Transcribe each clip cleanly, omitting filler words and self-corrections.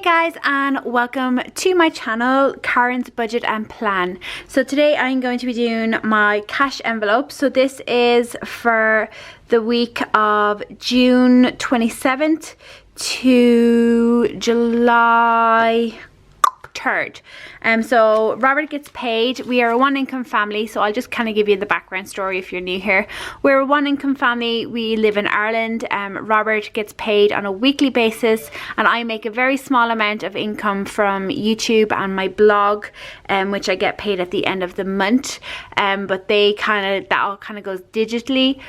guys, and welcome to my channel, Karen's Budget and Plan. So today I'm going to be doing my cash envelope. So this is for the week of June 27th to July 3rd. So Robert gets paid. We are a one income family, so I'll just kind of give you the background story if you're new here. We're a one income family. We live in Ireland. Robert gets paid on a weekly basis, and I make a very small amount of income from YouTube and my blog, which I get paid at the end of the month. But that all kind of goes digitally.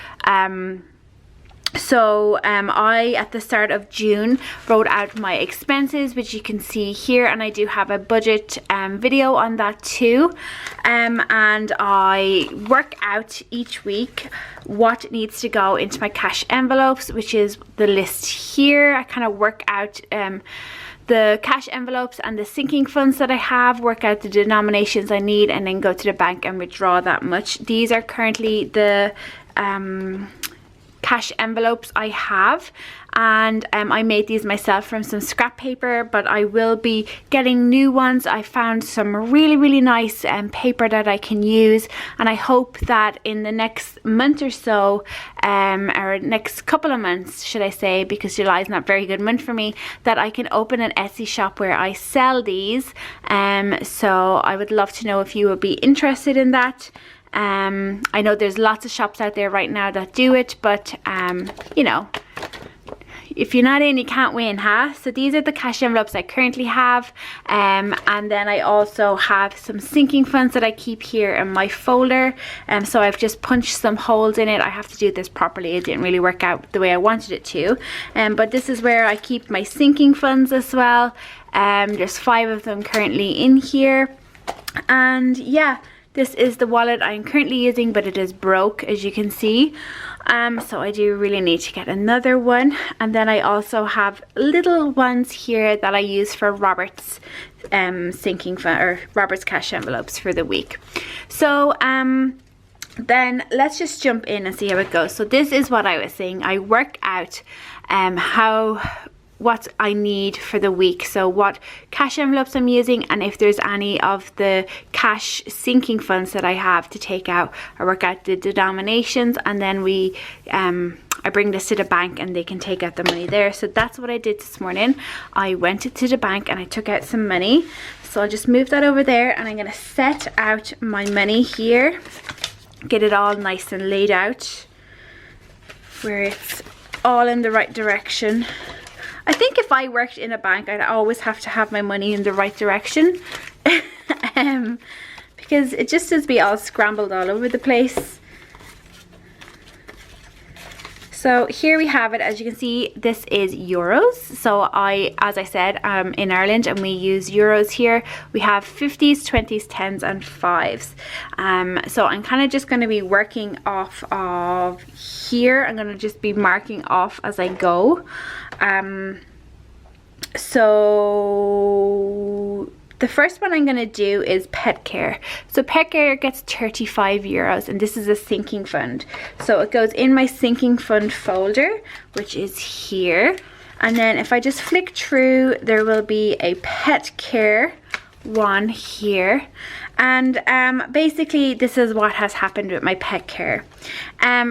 So I, at the start of June, wrote out my expenses, which you can see here, and I do have a budget video on that too. And I work out each week what needs to go into my cash envelopes, which is the list here. I kind of work out the cash envelopes and the sinking funds that I have, work out the denominations I need, and then go to the bank and withdraw that much. These are currently the cash envelopes I have, and I made these myself from some scrap paper, but I will be getting new ones. I found some really nice paper that I can use, and I hope that in the next month or so, or next couple of months should I say, because July is not a very good month for me, that I can open an Etsy shop where I sell these. So I would love to know if you would be interested in that. I know there's lots of shops out there right now that do it, but you know, if you're not in, you can't win, huh? So these are the cash envelopes I currently have, and then I also have some sinking funds that I keep here in my folder. So I've just punched some holes in it. I have to do this properly. It didn't really work out the way I wanted it to, but this is where I keep my sinking funds as well. There's 5 of them currently in here, and yeah, this is the wallet I'm currently using, but it is broke, as you can see. So I do really need to get another one. And then I also have little ones here that I use for Robert's sinking fund, or Robert's cash envelopes for the week. So then let's just jump in and see how it goes. So this is what I was saying. I work out what I need for the week, so what cash envelopes I'm using, and if there's any of the cash sinking funds that I have to take out. I work out the denominations, and then I bring this to the bank and they can take out the money there. So that's what I did this morning. I went to the bank and I took out some money. So I'll just move that over there, and I'm going to set out my money here, get it all nice and laid out where it's all in the right direction. I think if I worked in a bank, I'd always have to have my money in the right direction, because it just does be all scrambled all over the place. So here we have it. As you can see, this is euros. So as I said, I'm in Ireland and we use euros here. We have 50s, 20s, 10s and 5s. So I'm kind of just going to be working off of here. I'm going to just be marking off as I go. So the first one I'm going to do is pet care. So pet care gets 35 euros, and this is a sinking fund. So it goes in my sinking fund folder, which is here. And then if I just flick through, there will be a pet care one here. And basically this is what has happened with my pet care.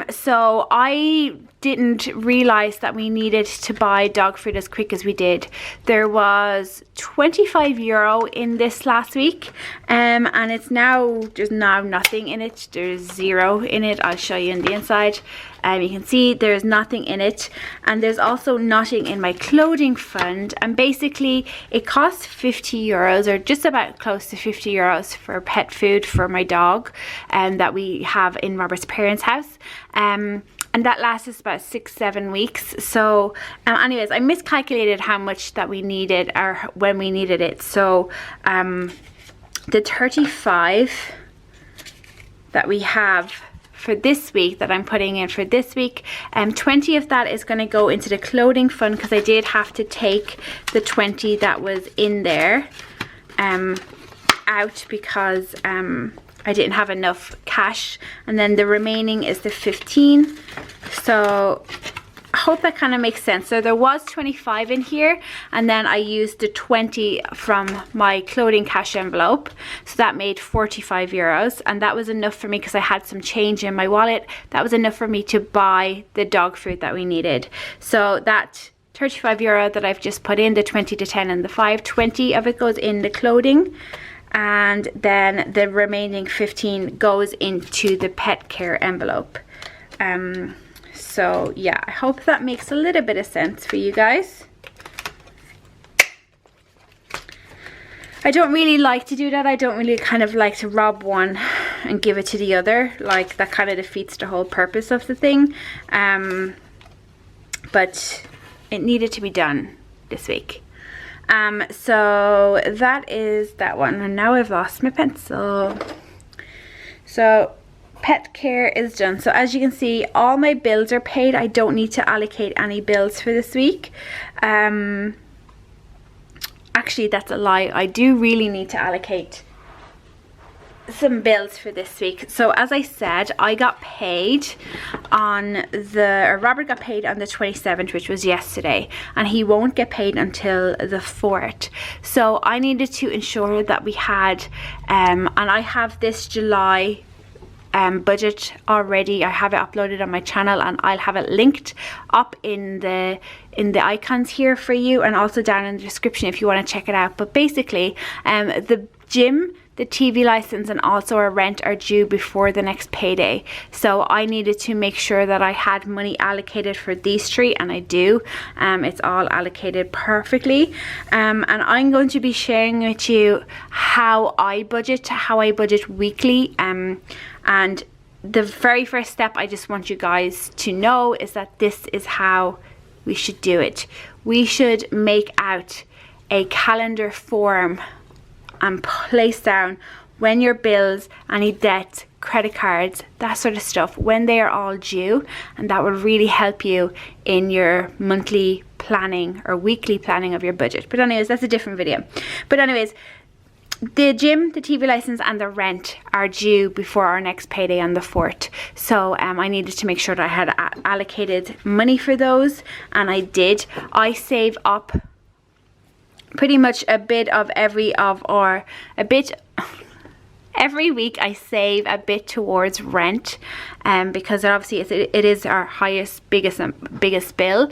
So I didn't realize that we needed to buy dog food as quick as we did. There was 25 euro in this last week, and it's now, there's now nothing in it. There's 0 in it. I'll show you in the inside. You can see there's nothing in it, and there's also nothing in my clothing fund. And basically it costs 50 euros, or just about close to 50 euros for pet food for my dog, that we have in Robert's parents' house. And that lasts us about 6-7 weeks. So anyways, I miscalculated how much that we needed, or when we needed it. So the 35 that we have for this week, that I'm putting in for this week, 20 of that is going to go into the clothing fund, because I did have to take the 20 that was in there out, because I didn't have enough cash. And then the remaining is the 15. So hope that kind of makes sense. So there was 25 in here, and then I used the 20 from my clothing cash envelope, so that made 45 euros, and that was enough for me because I had some change in my wallet. That was enough for me to buy the dog food that we needed. So that 35 euro that I've just put in, the 20 to 10 and the 5, 20 of it goes in the clothing, and then the remaining 15 goes into the pet care envelope. So yeah, I hope that makes a little bit of sense for you guys. I don't really like to do that. I don't really kind of like to rob one and give it to the other. Like, that kind of defeats the whole purpose of the thing. But it needed to be done this week. So that is that one, and now I've lost my pencil. So pet care is done. So as you can see, all my bills are paid. I don't need to allocate any bills for this week. Actually, that's a lie. I do really need to allocate some bills for this week. So as I said, I got paid on Robert got paid on the 27th, which was yesterday, and he won't get paid until the 4th. So I needed to ensure that we had and I have this July budget already. I have it uploaded on my channel, and I'll have it linked up in the icons here for you, and also down in the description if you want to check it out. But basically, the gym, the TV license, and also our rent are due before the next payday. So I needed to make sure that I had money allocated for these three, and I do. It's all allocated perfectly. And I'm going to be sharing with you how I budget weekly. And the very first step I just want you guys to know is that this is how we should do it. We should make out a calendar form and place down when your bills, any debts, credit cards, that sort of stuff, when they are all due, and that will really help you in your monthly planning or weekly planning of your budget. But anyways, that's a different video. But anyways, the gym, the TV license, and the rent are due before our next payday on the 4th. So I needed to make sure that I had allocated money for those, and I did. I save up pretty much every week. I save a bit towards rent, because obviously it is our biggest bill.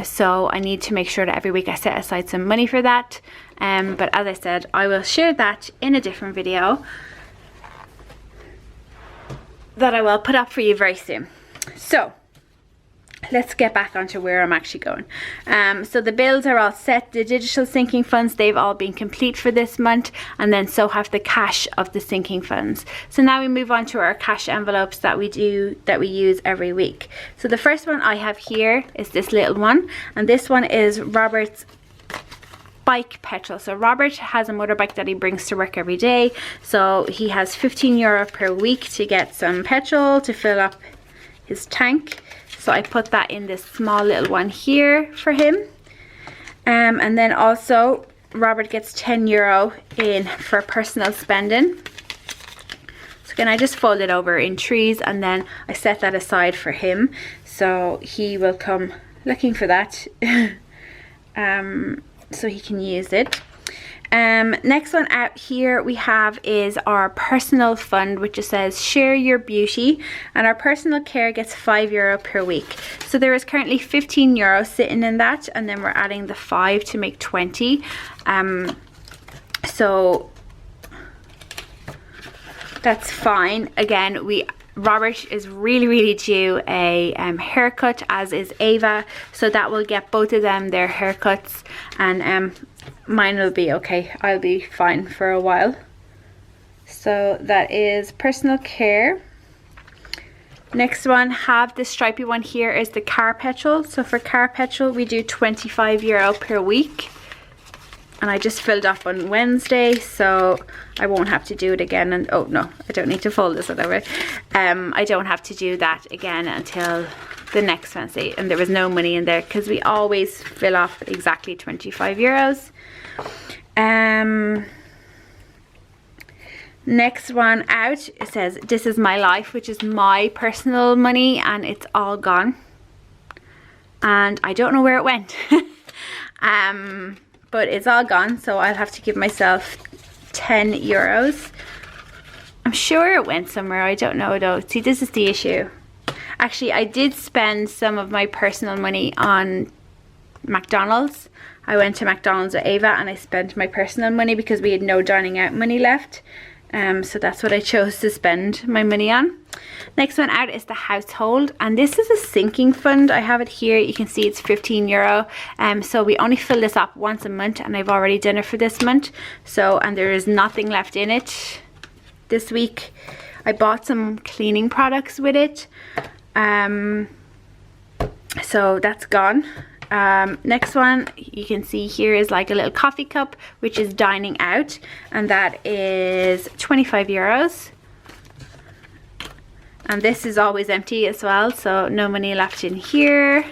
So I need to make sure that every week I set aside some money for that. But as I said, I will share that in a different video that I will put up for you very soon. So let's get back onto where I'm actually going. So the bills are all set. The digital sinking funds, they've all been complete for this month, and then so have the cash of the sinking funds. So now we move on to our cash envelopes that we use every week. So the first one I have here is this little one, and this one is Robert's bike petrol. So Robert has a motorbike that he brings to work every day, so he has 15 euro per week to get some petrol to fill up his tank. So I put that in this small little one here for him. And then also Robert gets 10 euro in for personal spending. So again, I just fold it over in threes, and then I set that aside for him. So he will come looking for that. So he can use it. Next one out here we have is our personal fund, which just says share your beauty, and our personal care gets 5 euro per week. So there is currently 15 euro sitting in that, and then we're adding the 5 to make 20. So that's fine. Again, Robert is really due a haircut, as is Ava, so that will get both of them their haircuts, and mine will be okay. I'll be fine for a while. So that is personal care. Next one, have the stripy one here, is the car petrol. So for car petrol we do 25 euro per week, and I just filled up on Wednesday, so I won't have to do it again. And oh no, I don't need to fold this over. I don't have to do that again until the next Wednesday, and there was no money in there because we always fill off exactly 25 euros. Next one out, it says this is my life, which is my personal money, and it's all gone. and I don't know where it went. But it's all gone, so I'll have to give myself 10 euros. I'm sure it went somewhere, I don't know though. See, this is the issue. Actually, I did spend some of my personal money on McDonald's. I went to McDonald's with Ava and I spent my personal money because we had no dining out money left. So that's what I chose to spend my money on. Next one out is the household, and this is a sinking fund. I have it here. You can see it's 15 euro. So we only fill this up once a month, and I've already done it for this month. So, and there is nothing left in it this week. I bought some cleaning products with it. So that's gone. Next one you can see here is like a little coffee cup, which is dining out, and that is 25 euros. And this is always empty as well, so no money left in here.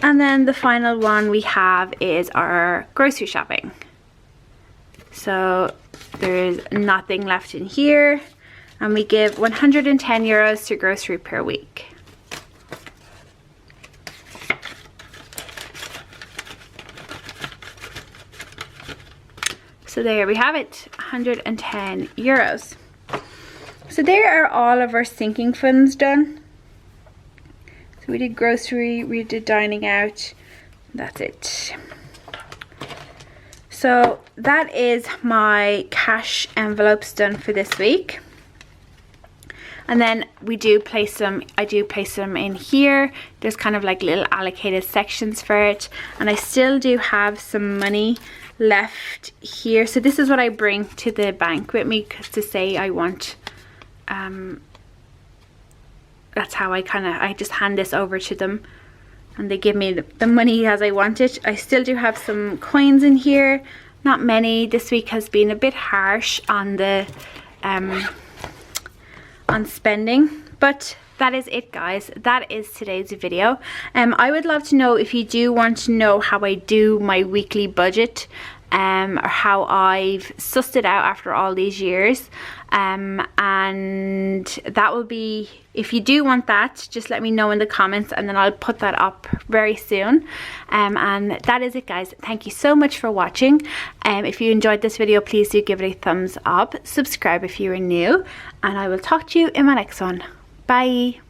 And then the final one we have is our grocery shopping. So there's nothing left in here, and we give 110 euros to grocery per week. So there we have it, 110 euros. So there are all of our sinking funds done. So we did grocery, we did dining out, that's it. So that is my cash envelopes done for this week. And then we do place them, I do place them in here. There's kind of like little allocated sections for it. And I still do have some money left here. So this is what I bring to the bank with me to say I want, that's how I just hand this over to them and they give me the money as I want it. I still do have some coins in here, not many. This week has been a bit harsh on the on spending, but that is it, guys. That is today's video. I would love to know if you do want to know how I do my weekly budget, or how I've sussed it out after all these years. And that will be, if you do want that, just let me know in the comments and then I'll put that up very soon. And that is it, guys. Thank you so much for watching. If you enjoyed this video, please do give it a thumbs up, subscribe if you are new, and I will talk to you in my next one. Bye.